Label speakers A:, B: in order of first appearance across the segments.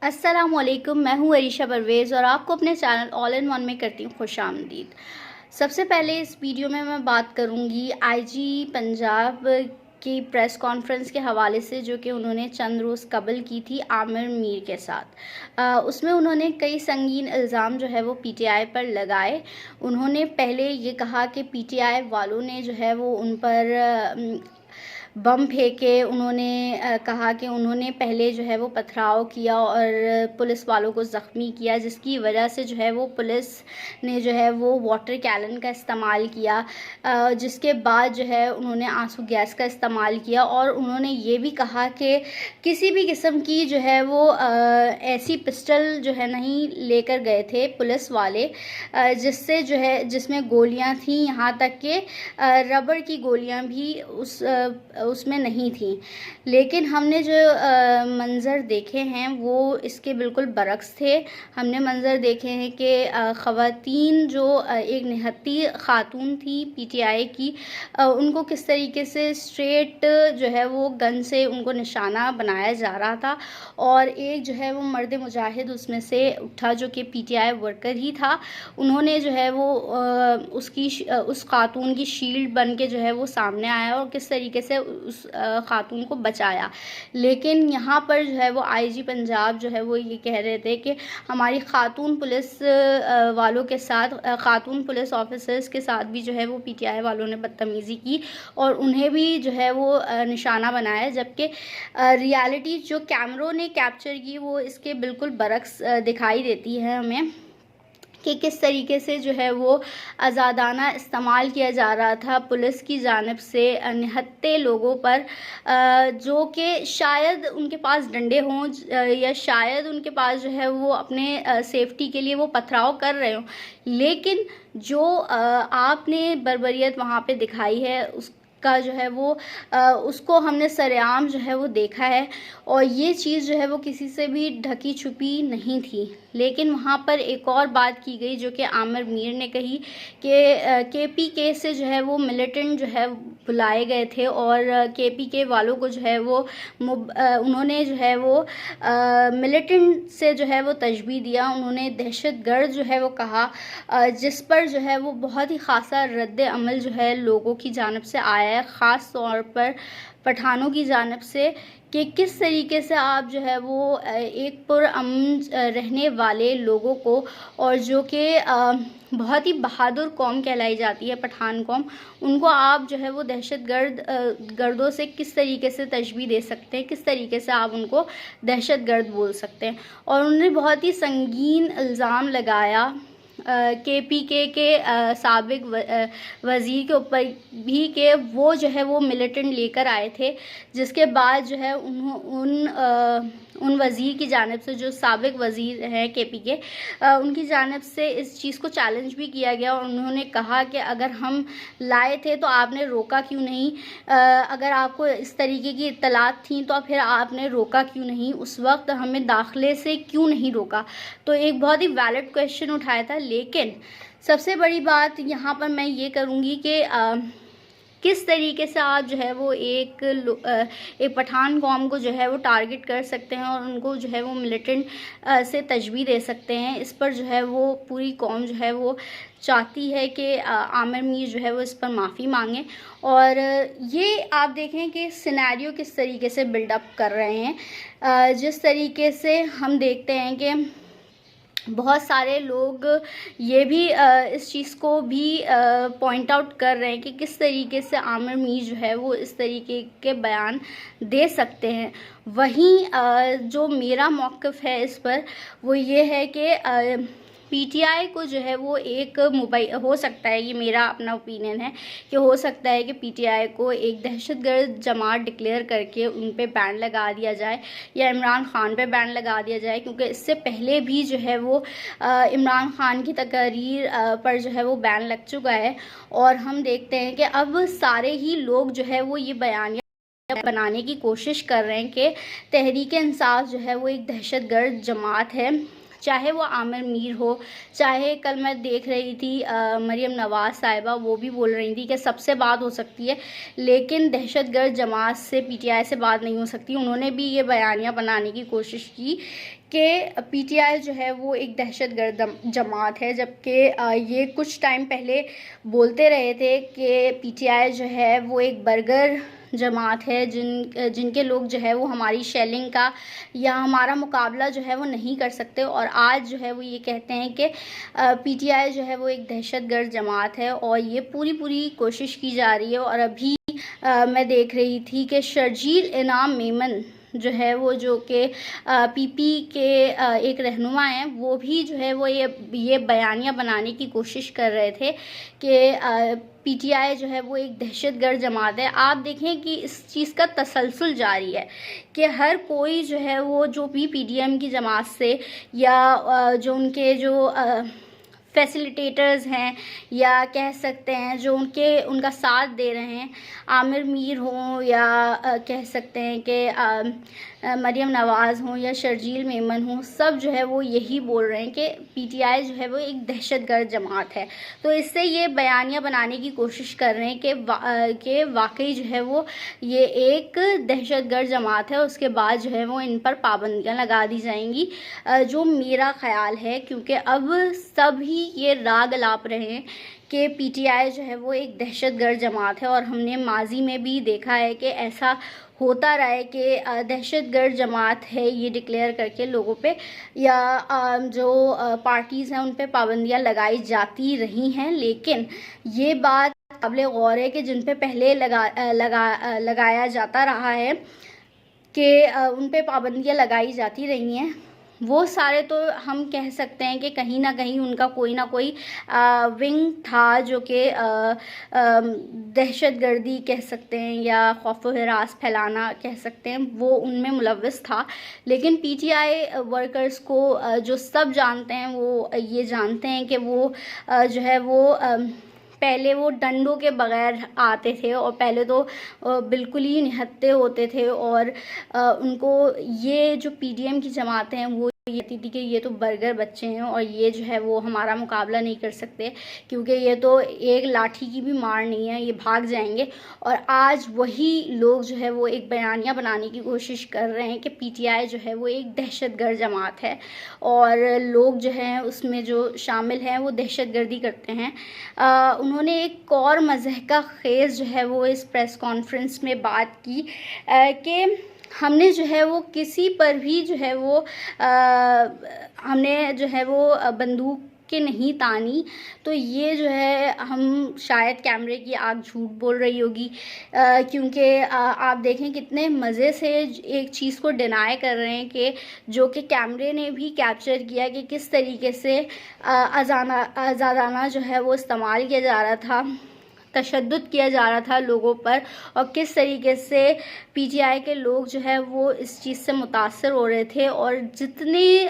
A: السلام علیکم، میں ہوں عریشہ پرویز اور آپ کو اپنے چینل آل ان ون میں کرتی ہوں خوش آمدید۔ سب سے پہلے اس ویڈیو میں بات کروں گی آئی جی پنجاب کی پریس کانفرنس کے حوالے سے، جو کہ انہوں نے چند روز قبل کی تھی عامر میر کے ساتھ۔ اس میں انہوں نے کئی سنگین الزام جو ہے وہ پی ٹی آئی پر لگائے۔ انہوں نے پہلے یہ کہا کہ پی ٹی آئی والوں نے جو ہے وہ ان پر بم پھینکے۔ انہوں نے کہا کہ انہوں نے پہلے جو ہے وہ پتھراؤ کیا اور پولیس والوں کو زخمی کیا، جس کی وجہ سے جو ہے وہ پولیس نے جو ہے وہ واٹر کیلن کا استعمال کیا، جس کے بعد جو ہے انہوں نے آنسو گیس کا استعمال کیا، اور انہوں نے یہ بھی کہا کہ کسی بھی قسم کی جو ہے وہ ایسی پسٹل جو ہے نہیں لے کر گئے تھے پولیس والے جس میں گولیاں تھیں، یہاں تک کہ ربڑ کی گولیاں بھی اس میں نہیں تھیں۔ لیکن ہم نے جو منظر دیکھے ہیں وہ اس کے بالکل برعکس تھے۔ ہم نے منظر دیکھے ہیں کہ خواتین جو ایک نہتی خاتون تھی پی ٹی آئی کی، ان کو کس طریقے سے اسٹریٹ جو ہے وہ گن سے ان کو نشانہ بنایا جا رہا تھا، اور ایک جو ہے وہ مرد مجاہد اس میں سے اٹھا جو کہ پی ٹی آئی ورکر ہی تھا۔ انہوں نے جو ہے وہ اس خاتون کی شیلڈ بن کے جو ہے وہ سامنے آیا اور کس طریقے سے اس خاتون کو بچایا۔ لیکن یہاں پر جو ہے وہ آئی جی پنجاب جو ہے وہ یہ کہہ رہے تھے کہ ہماری خاتون پولیس والوں کے ساتھ، خاتون پولیس آفیسرز کے ساتھ بھی جو ہے وہ پی ٹی آئی والوں نے بدتمیزی کی اور انہیں بھی جو ہے وہ نشانہ بنایا، جبکہ ریالٹی جو کیمروں نے کیپچر کی وہ اس کے بالکل برعکس دکھائی دیتی ہے ہمیں، کہ کس طریقے سے جو ہے وہ آزادانہ استعمال کیا جا رہا تھا پولیس کی جانب سے نہتے لوگوں پر، جو کہ شاید ان کے پاس ڈنڈے ہوں یا شاید ان کے پاس جو ہے وہ اپنے سیفٹی کے لیے وہ پتھراؤ کر رہے ہوں، لیکن جو آپ نے بربریت وہاں پہ دکھائی ہے اس کا جو ہے وہ اس کو ہم نے سرعام جو ہے وہ دیکھا ہے، اور یہ چیز جو ہے وہ کسی سے بھی ڈھکی چھپی نہیں تھی۔ لیکن وہاں پر ایک اور بات کی گئی جو کہ عامر میر نے کہی کہ کے پی کے سے جو ہے وہ ملیٹنٹ جو ہے بلائے گئے تھے، اور کے پی کے والوں کو جو ہے وہ انہوں نے جو ہے وہ ملیٹنٹ سے جو ہے وہ تشبیہ دیا، انہوں نے دہشت گرد جو ہے وہ کہا، جس پر جو ہے وہ بہت ہی خاصا رد عمل جو ہے لوگوں کی جانب سے آیا ہے، خاص طور پر پٹھانوں کی جانب سے، کہ کس طریقے سے آپ جو ہے وہ ایک پرامن رہنے والے لوگوں کو، اور جو کہ بہت ہی بہادر قوم کہلائی جاتی ہے پٹھان قوم، ان کو آپ جو ہے وہ دہشت گردوں سے کس طریقے سے تشبیہ دے سکتے ہیں، کس طریقے سے آپ ان کو دہشت گرد بول سکتے ہیں۔ اور انہوں نے بہت ہی سنگین الزام لگایا کے پی کے سابق وزیر کے اوپر بھی، کہ وہ جو ہے وہ ملیٹنٹ لے کر آئے تھے، جس کے بعد جو ہے ان وزیر کی جانب سے، جو سابق وزیر ہیں کے پی کے، ان کی جانب سے اس چیز کو چیلنج بھی کیا گیا، اور انہوں نے کہا کہ اگر ہم لائے تھے تو آپ نے روکا کیوں نہیں، اگر آپ کو اس طریقے کی اطلاعات تھیں تو پھر آپ نے روکا کیوں نہیں، اس وقت ہمیں داخلے سے کیوں نہیں روکا۔ تو ایک بہت ہی ویلڈ کویشچن اٹھایا تھا۔ لیکن سب سے بڑی بات یہاں پر میں یہ کروں گی کہ کس طریقے سے آپ جو ہے وہ ایک پٹھان قوم کو جو ہے وہ ٹارگٹ کر سکتے ہیں اور ان کو جو ہے وہ ملیٹنٹ سے تشبیہ دے سکتے ہیں۔ اس پر جو ہے وہ پوری قوم جو ہے وہ چاہتی ہے کہ عامر میر جو ہے وہ اس پر معافی مانگیں، اور یہ آپ دیکھیں کہ سینیریو کس طریقے سے بلڈ اپ کر رہے ہیں، جس طریقے سے ہم دیکھتے ہیں کہ بہت سارے لوگ یہ بھی اس چیز کو بھی پوائنٹ آؤٹ کر رہے ہیں کہ کس طریقے سے عامر میر جو ہے وہ اس طریقے کے بیان دے سکتے ہیں۔ وہیں جو میرا موقف ہے اس پر وہ یہ ہے کہ پی ٹی آئی کو جو ہے وہ ایک ہو سکتا ہے، یہ میرا اپنا اوپینین ہے کہ ہو سکتا ہے کہ پی ٹی آئی کو ایک دہشت گرد جماعت ڈکلیئر کر کے ان پہ بین لگا دیا جائے، یا عمران خان پہ بین لگا دیا جائے، کیونکہ اس سے پہلے بھی جو ہے وہ عمران خان کی تقاریر پر جو ہے وہ بین لگ چکا ہے، اور ہم دیکھتے ہیں کہ اب سارے ہی لوگ جو ہے وہ یہ بیانیہ بنانے کی کوشش کر رہے ہیں کہ تحریک انصاف جو ہے وہ ایک دہشت گرد جماعت ہے، چاہے وہ عامر میر ہو، چاہے کل میں دیکھ رہی تھی مریم نواز صاحبہ، وہ بھی بول رہی تھی کہ سب سے بات ہو سکتی ہے لیکن دہشت گرد جماعت سے، پی ٹی آئی سے بات نہیں ہو سکتی۔ انہوں نے بھی یہ بیانیہ بنانے کی کوشش کی کہ پی ٹی آئی جو ہے وہ ایک دہشت گرد جماعت ہے، جبکہ یہ کچھ ٹائم پہلے بولتے رہے تھے کہ پی ٹی آئی جو ہے وہ ایک برگر جماعت ہے، جن کے لوگ جو ہے وہ ہماری شیلنگ کا یا ہمارا مقابلہ جو ہے وہ نہیں کر سکتے، اور آج جو ہے وہ یہ کہتے ہیں کہ پی ٹی آئی جو ہے وہ ایک دہشت گرد جماعت ہے، اور یہ پوری کوشش کی جا رہی ہے۔ اور ابھی میں دیکھ رہی تھی کہ شرجیل انعام میمن جو ہے وہ، جو کہ پی پی کے ایک رہنما ہیں، وہ بھی جو ہے وہ یہ بیانیہ بنانے کی کوشش کر رہے تھے کہ پی ٹی آئی جو ہے وہ ایک دہشت گرد جماعت ہے۔ آپ دیکھیں کہ اس چیز کا تسلسل جاری ہے کہ ہر کوئی جو ہے وہ، جو بھی پی ڈی ایم کی جماعت سے یا جو ان کے جو فیسیلیٹیٹرز ہیں یا کہہ سکتے ہیں جو ان کا ساتھ دے رہے ہیں، عامر میر ہوں یا کہہ سکتے ہیں کہ مریم نواز ہوں یا شرجیل میمن ہوں، سب جو ہے وہ یہی بول رہے ہیں کہ پی ٹی آئی جو ہے وہ ایک دہشت گرد جماعت ہے۔ تو اس سے یہ بیانیہ بنانے کی کوشش کر رہے ہیں کہ واقعی جو ہے وہ یہ ایک دہشت گرد جماعت ہے، اس کے بعد جو ہے وہ ان پر پابندیاں لگا دی جائیں گی، جو میرا خیال ہے، کیونکہ اب سب ہی یہ راگ الاپ رہے ہیں کہ پی ٹی آئی جو ہے وہ ایک دہشت گرد جماعت ہے، اور ہم نے ماضی میں بھی دیکھا ہے کہ ایسا ہوتا رہا ہے کہ دہشت گرد جماعت ہے یہ ڈکلیئر کر کے لوگوں پہ یا جو پارٹیز ہیں ان پہ پابندیاں لگائی جاتی رہی ہیں، لیکن یہ بات قابل غور ہے کہ جن پہ پہلے لگایا جاتا رہا ہے کہ ان پہ پابندیاں لگائی جاتی رہی ہیں، وہ سارے تو ہم کہہ سکتے ہیں کہ کہیں نہ کہیں ان کا کوئی نہ کوئی ونگ تھا جو کہ دہشت گردی کہہ سکتے ہیں یا خوف و ہراس پھیلانا کہہ سکتے ہیں، وہ ان میں ملوث تھا۔ لیکن پی ٹی آئی ورکرز کو جو سب جانتے ہیں وہ یہ جانتے ہیں کہ وہ جو ہے وہ پہلے وہ ڈنڈوں کے بغیر آتے تھے، اور پہلے تو بالکل ہی نہتے ہوتے تھے، اور ان کو یہ جو پی ڈی ایم کی جماعتیں ہیں وہ یہ کہتی تھی کہ یہ تو برگر بچے ہیں اور یہ جو ہے وہ ہمارا مقابلہ نہیں کر سکتے، کیونکہ یہ تو ایک لاٹھی کی بھی مار نہیں ہے، یہ بھاگ جائیں گے۔ اور آج وہی لوگ جو ہے وہ ایک بیانیہ بنانے کی کوشش کر رہے ہیں کہ پی ٹی آئی جو ہے وہ ایک دہشت گرد جماعت ہے، اور لوگ جو ہیں اس میں جو شامل ہیں وہ دہشت گردی کرتے ہیں۔ انہوں نے ایک اور مضحکہ خیز جو ہے وہ اس پریس کانفرنس میں بات کی کہ ہم نے جو ہے وہ کسی پر بھی جو ہے وہ ہم نے جو ہے وہ بندوق کے نہیں تانی، تو یہ جو ہے ہم شاید کیمرے کی آگ جھوٹ بول رہی ہوگی، کیونکہ آپ دیکھیں کتنے مزے سے ایک چیز کو ڈینائی کر رہے ہیں کہ جو کہ کیمرے نے بھی کیپچر کیا کہ کس طریقے سے آزادانہ جو ہے وہ استعمال کیا جا رہا تھا، تشدد کیا جا رہا تھا لوگوں پر، اور کس طریقے سے پی ٹی آئی کے لوگ جو ہے وہ اس چیز سے متاثر ہو رہے تھے، اور جتنی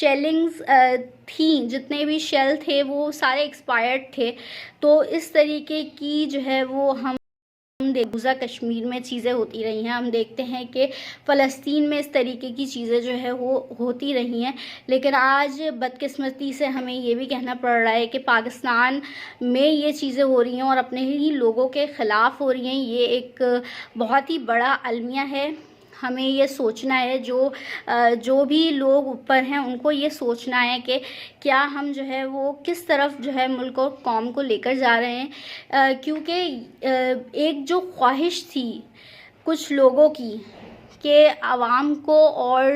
A: شیلنگز تھیں، جتنے بھی شیل تھے وہ سارے ایکسپائرڈ تھے۔ تو اس طریقے کی جو ہے وہ ہم مقبوضہ کشمیر میں چیزیں ہوتی رہی ہیں، ہم دیکھتے ہیں کہ فلسطین میں اس طریقے کی چیزیں جو ہے وہ ہوتی رہی ہیں، لیکن آج بدقسمتی سے ہمیں یہ بھی کہنا پڑ رہا ہے کہ پاکستان میں یہ چیزیں ہو رہی ہیں اور اپنے ہی لوگوں کے خلاف ہو رہی ہیں۔ یہ ایک بہت ہی بڑا المیہ ہے، ہمیں یہ سوچنا ہے، جو بھی لوگ اوپر ہیں ان کو یہ سوچنا ہے کہ کیا ہم جو ہے وہ کس طرف جو ہے ملک اور قوم کو لے کر جا رہے ہیں، کیونکہ ایک جو خواہش تھی کچھ لوگوں کی کہ عوام کو اور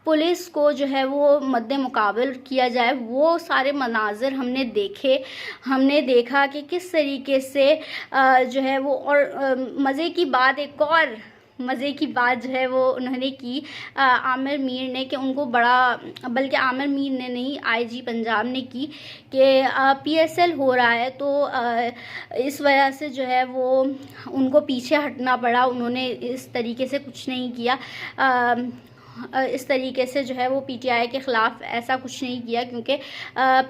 A: پولیس کو جو ہے وہ مد مقابل کیا جائے، وہ سارے مناظر ہم نے دیکھے، ہم نے دیکھا کہ کس طریقے سے جو ہے وہ، اور مزے کی بات، ایک اور مزے کی بات جو ہے وہ انہوں نے کی عامر میر نے، کہ ان کو بڑا، بلکہ عامر میر نے نہیں، آئی جی پنجاب نے کی کہ پی ایس ایل ہو رہا ہے تو اس وجہ سے جو ہے وہ ان کو پیچھے ہٹنا پڑا، انہوں نے اس طریقے سے کچھ نہیں کیا۔ اس طریقے سے جو ہے وہ پی ٹی آئی کے خلاف ایسا کچھ نہیں کیا، کیونکہ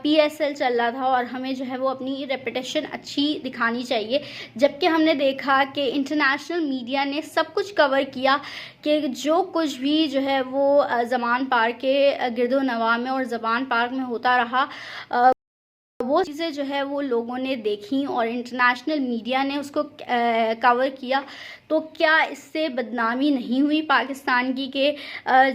A: پی ایس ایل چل رہا تھا اور ہمیں جو ہے وہ اپنی ریپوٹیشن اچھی دکھانی چاہیے، جبکہ ہم نے دیکھا کہ انٹرنیشنل میڈیا نے سب کچھ کور کیا کہ جو کچھ بھی جو ہے وہ زمان پارک کے گرد و نواح میں اور زمان پارک میں ہوتا رہا، وہ چیزیں جو ہے وہ لوگوں نے دیکھیں اور انٹرنیشنل میڈیا نے اس کو کور کیا۔ تو کیا اس سے بدنامی نہیں ہوئی پاکستان کی کہ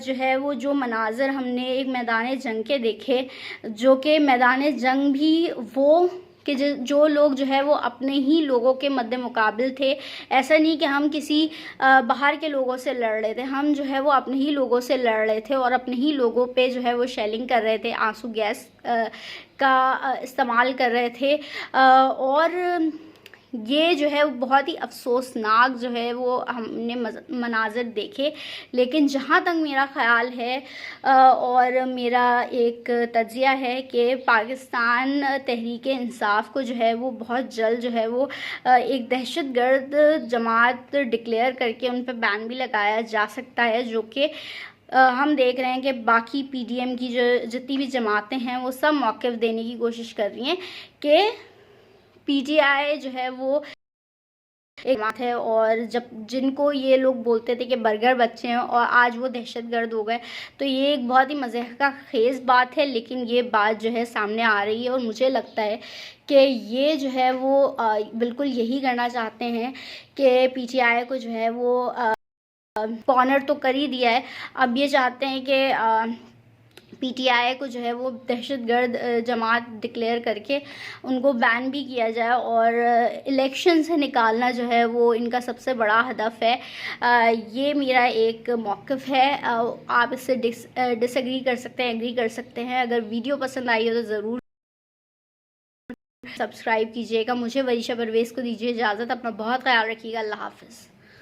A: جو ہے وہ جو مناظر ہم نے ایک میدان جنگ کے دیکھے، جو کہ میدان جنگ بھی وہ کہ جو لوگ جو ہے وہ اپنے ہی لوگوں کے مد مقابل تھے، ایسا نہیں کہ ہم کسی باہر کے لوگوں سے لڑ رہے تھے، ہم جو ہے وہ اپنے ہی لوگوں سے لڑ رہے تھے اور اپنے ہی لوگوں پہ جو ہے وہ شیلنگ کر رہے تھے، آنسو گیس کا استعمال کر رہے تھے، اور یہ جو ہے بہت ہی افسوسناک جو ہے وہ ہم نے مناظر دیکھے۔ لیکن جہاں تک میرا خیال ہے اور میرا ایک تجزیہ ہے کہ پاکستان تحریک انصاف کو جو ہے وہ بہت جلد جو ہے وہ ایک دہشت گرد جماعت ڈکلیئر کر کے ان پہ بین بھی لگایا جا سکتا ہے، جو کہ ہم دیکھ رہے ہیں کہ باقی پی ڈی ایم کی جو جتنی بھی جماعتیں ہیں وہ سب موقف دینے کی کوشش کر رہی ہیں کہ پی ٹی آئی جو ہے وہ ایک جماعت ہے، اور جن کو یہ لوگ بولتے تھے کہ برگر بچے ہیں اور آج وہ دہشت گرد ہو گئے، تو یہ ایک بہت ہی مضحکہ خیز بات ہے، لیکن یہ بات جو ہے سامنے آ رہی ہے اور مجھے لگتا ہے کہ یہ جو ہے وہ بالکل یہی کرنا چاہتے ہیں کہ پی ٹی آئی کو جو ہے وہ کارنر تو کر ہی دیا ہے، اب یہ چاہتے ہیں کہ پی ٹی آئی کو جو ہے وہ دہشت گرد جماعت ڈکلیئر کر کے ان کو بین بھی کیا جائے، اور الیکشن سے نکالنا جو ہے وہ ان کا سب سے بڑا ہدف ہے۔ یہ میرا ایک موقف ہے، آپ اس سے ڈس ایگری کر سکتے ہیں، ایگری کر سکتے ہیں۔ اگر ویڈیو پسند آئی ہو تو ضرور سبسکرائب کیجیے گا۔ مجھے وریشہ پرویز کو دیجیے اجازت، اپنا بہت خیال رکھیے گا، اللہ حافظ۔